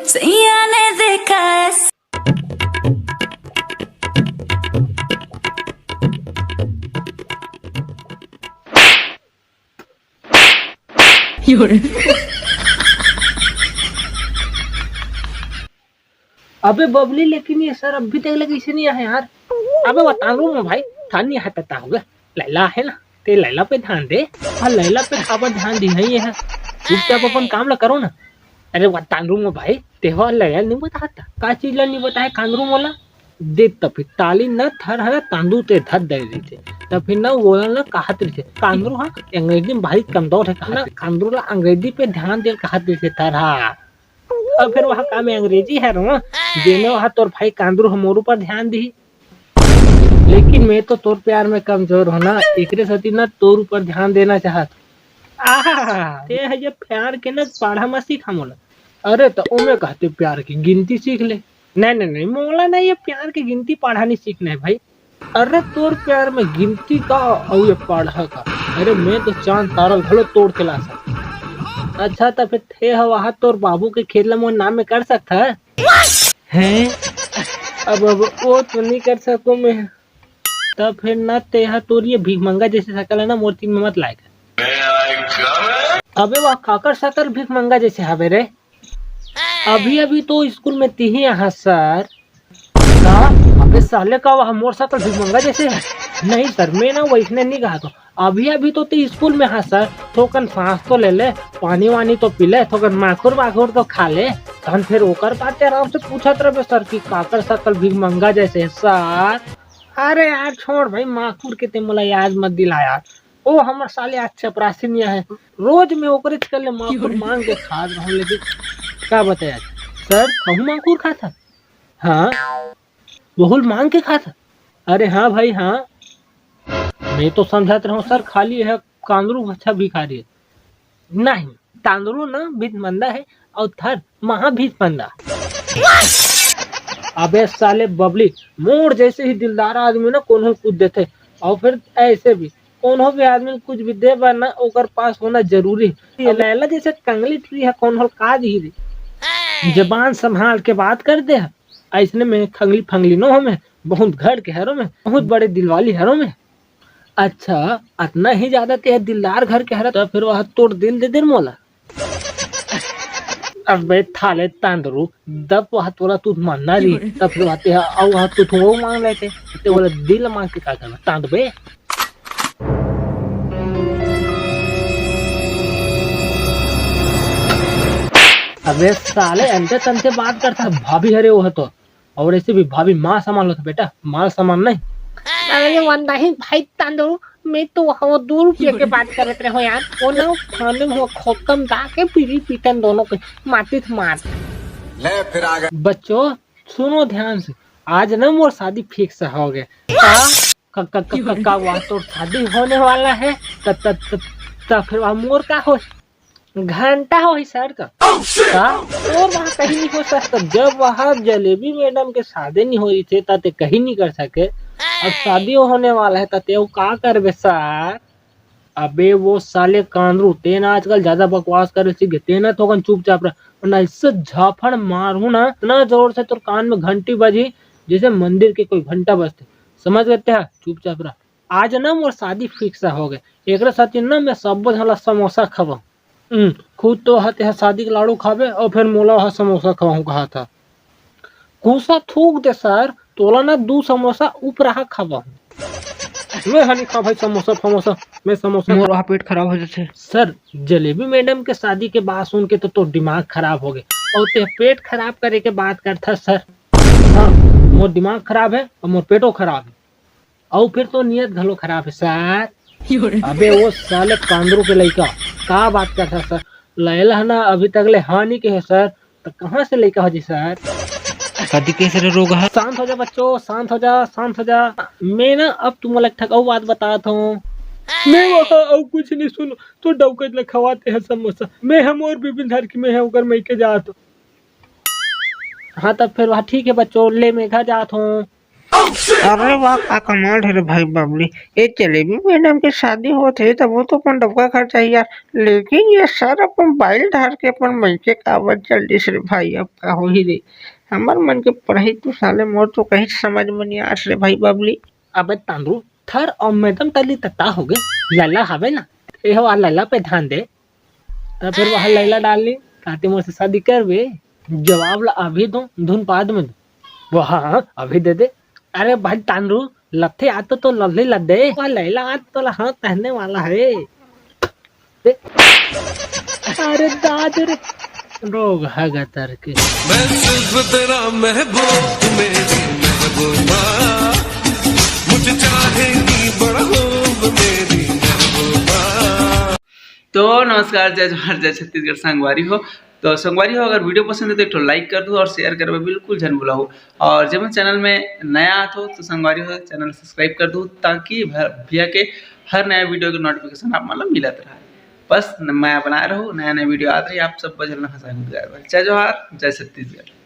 सैया ने देखा ऐसा अबे बबली, लेकिन ये सर अभी तक लगे इसे नहीं आए यार। अबे बता रहा हूँ भाई, था नहीं हटता होगा। लैला है ना, ते लैला पे ध्यान दे। हाँ, लैला पे खाबर ध्यान दी है ये है। चुपचाप अपन काम ला करो ना। अरे बता रहा हूँ भाई, तेहो लैला नहीं बताता का चीज ला नहीं बताए कांदरू मोला दे। तब फिर ताली न थर है तांदू ते धर दे रही थे। तब फिर ना वो ना कहत रही थे कांदरू। हाँ, अंग्रेजी में भारी कमजोर है ना, कांदरू ला अंग्रेजी पे ध्यान दे कहत रही थे थर। हाँ, और फिर वहाँ काम अंग्रेजी है रो देने वहाँ तोर भाई कांदरू हमोरू पर ध्यान दी। लेकिन मैं तो तोर प्यार में कमजोर हूँ ना, एकरे सती ना तोर ऊपर ध्यान देना चाहत। ये है ये प्यार के ना पढ़ा मत सीखा मोला। अरे तो उमे कहते प्यार की गिनती सीख ले। नहीं नहीं नहीं मोला नहीं, ये प्यार की गिनती पढ़ा नहीं सीखना है भाई। अरे तोर प्यार में गिनती का और ये पढ़ा का। अरे मैं तो चांद तारा घलो तोड़ के ला सकता। अच्छा तो फिर थे वहाँ तोर बाबू के खेत ला मोर नाम में कर सकता है? अब वो तो नहीं कर सको मैं। तब फिर न ते तोर ये भीख मंगा जैसे शकल है ना, मूर्ति में मत लायक। अबे वह काकर शकल भीख मंगा जैसे हवे रे। अभी अभी तो स्कूल में तीही यहाँ सर का। अबे साले का वह मोर शकल भीख मंगा जैसे है। नहीं सर, मैं ना वैसने नहीं कहा। तो अभी अभी तो स्कूल में हाँ सर, थोकन सांस तो ले ले, पानी वानी तो पी ले, थोकन माखुर वाखुर तो खा ले। तहन फिर ओकर बात आराम से पूछत रहे सर की काकर शकल भीख मंगा जैसे सर। अरे यार छोड़ भाई, माखुर के ते मोला याद मत दिला यार। ओ हमर साले आज चपरासी नहीं है, रोज में ओकरे कर ले माखुर मांग के खा रहा हूँ। लेकिन क्या बताया सर, कहूँ माखुर खा था? हाँ, बहुत मांग के खा था। अरे हाँ भाई हाँ, मैं तो समझाते रहा हूँ सर, खाली है कांदरू अच्छा भिखारी है। नहीं, तांदरू ना भितमंदा है और थर महा भितमंदा। अबे साले बबली, मोर जैसे ही दिलदार आदमी ना कोनो कुछ देते, और फिर ऐसे भी कोनो भी आदमी कुछ भी दे बा ना ओकर पास होना जरूरी। ये लैला जैसे कंगली ट्री है, कौन हो काज ही रे। जबान संभाल के बात कर दे। ऐसने में खंगली फंगली नो हमें, बहुत घर के हैरो में, बहुत बड़े दिलवाली हैरो में। अच्छा, इतना ही ज्यादा ते दिलदार घर के हैरो तो फिर वह तोड़ दिल दे दे मोला। अबे थाले तांदरू दब वहाँ तोला तू मानना रही, तब फिर आते हैं और वहाँ तू थोड़ा मांग लेते ते बोले दिल मांग के क्या करना तांदबे। अबे साले अंते तंते बात करता है, भाभी हरे वो है तो। और ऐसे भी भाभी माँ सामान लो बेटा, माल सामान नहीं। अरे वंदा ही भाई तांदरू, मैं तो वो 2 रुपये के बात कर रहे हो यार। वो ना खाने में खोकम दाके पीरी पीटन दोनों के माटी मार ले। फिर आ गए बच्चों, सुनो ध्यान से, आज ना मोर शादी फिक्स हो गया। का वहाँ तो शादी होने वाला है। तब फिर वहाँ मोर का हो घंटा हो ही सर का और वहाँ कहीं नहीं हो सकता। जब वहाँ जलेबी मैडम के शादी नहीं हो रही थे ताते कहीं नहीं कर सके, अब शादी होने वाला है ताते वो का करबे सर। अबे वो साले कांदरू तेना आजकल ज्यादा बकवास करे सीखे, तेना तो चुपचाप रहा, वरना इससे झापड़ मारू ना इतना जोर से तोर कान में घंटी बजी जैसे मंदिर के कोई घंटा बजते। समझ गए? चुपचाप रहा। आज ना मोर शादी फिक्स हो गए, एक साथ ना मैं सब झला समोसा खबा। खुद तो हते है शादी के लाड़ू खावे और फिर मोला वहाँ समोसा खवाऊं कहा था। गुस्सा थूक दे सर, तोला ना 2 समोसा ऊपर खावा। मैं हनी खा भाई समोसा फमोसा, मैं समोसा मोर वहाँ पेट खराब हो जाते सर। जलेबी मैडम के शादी के बाद सुन के तो दिमाग खराब हो गए, और ते पेट खराब करे के बात करता सर। हाँ, मोर दिमाग खराब है और मोर पेटो खराब है, और फिर तो नियत घलो खराब है सर। अबे वो साले कांदरू के लड़का का बात करता सर, लैला ना अभी तक ले हानि के है सर, तो कहाँ से लड़का हो जी सर? कदी कैसे रोग है? शांत हो जा बच्चों, शांत हो जा, शांत हो जा। मैं ना अब तुम लगता और बात बताता हूँ। मैं वहाँ और कुछ नहीं सुनो तो डौकत ले खवाते हैं समोसा। मैं हम और बिपिन धर की मैं है उकर मैं के जात। हाँ तब फिर वहाँ ठीक है बच्चों, ले मैं घर जाता हूँ। अरे वाह का कमाल है रे भाई बाबली। ये जलेबी मैडम की शादी होते तब वो तो अपन डब्बा खर्चा यार, लेकिन ये सर अपन बाइल धार के अपन मैके कावत जल्दी रे भाई। अब का हो ही रे हमार मन के पढ़ाई तो साले मोर तो कहीं समझ में नहीं आस रे भाई बाबली। अबे तांदू थर और मैडम तली तता हो गए लैला हवे ना, ये हो लैला पे ध्यान दे। तो फिर वहाँ लैला डाल ली कहते मुझसे शादी कर वे, जवाब ला अभी दो धुन बाद में दो। वो हाँ अभी दे दे। अरे भाई तांदू लथे आते तो लल्ले लदे, वहाँ लैला आज तो हाँ पहनने वाला है। अरे दाद रे रोग है गतर के। मैं सिर्फ तेरा महबूब, मेरी महबूबा, मुझे चाहेगी बड़ा खूब मेरी महबूबा। तो नमस्कार, जय जोहार, जय छत्तीसगढ़। संगवारी हो अगर वीडियो पसंद है तो एक तो लाइक कर दो और शेयर करवे बिल्कुल जन भुलाओ। और जब चैनल में नया आते हो तो संगवारी हो चैनल सब्सक्राइब कर दो ताकि भैया के हर नया वीडियो के नोटिफिकेशन आप मतलब मिलत रहा। बस मैं बना रहा हूँ, नया नया वीडियो आते रही, आप सब बजल हंसा। जय जोहार, जय छत्तीसगढ़।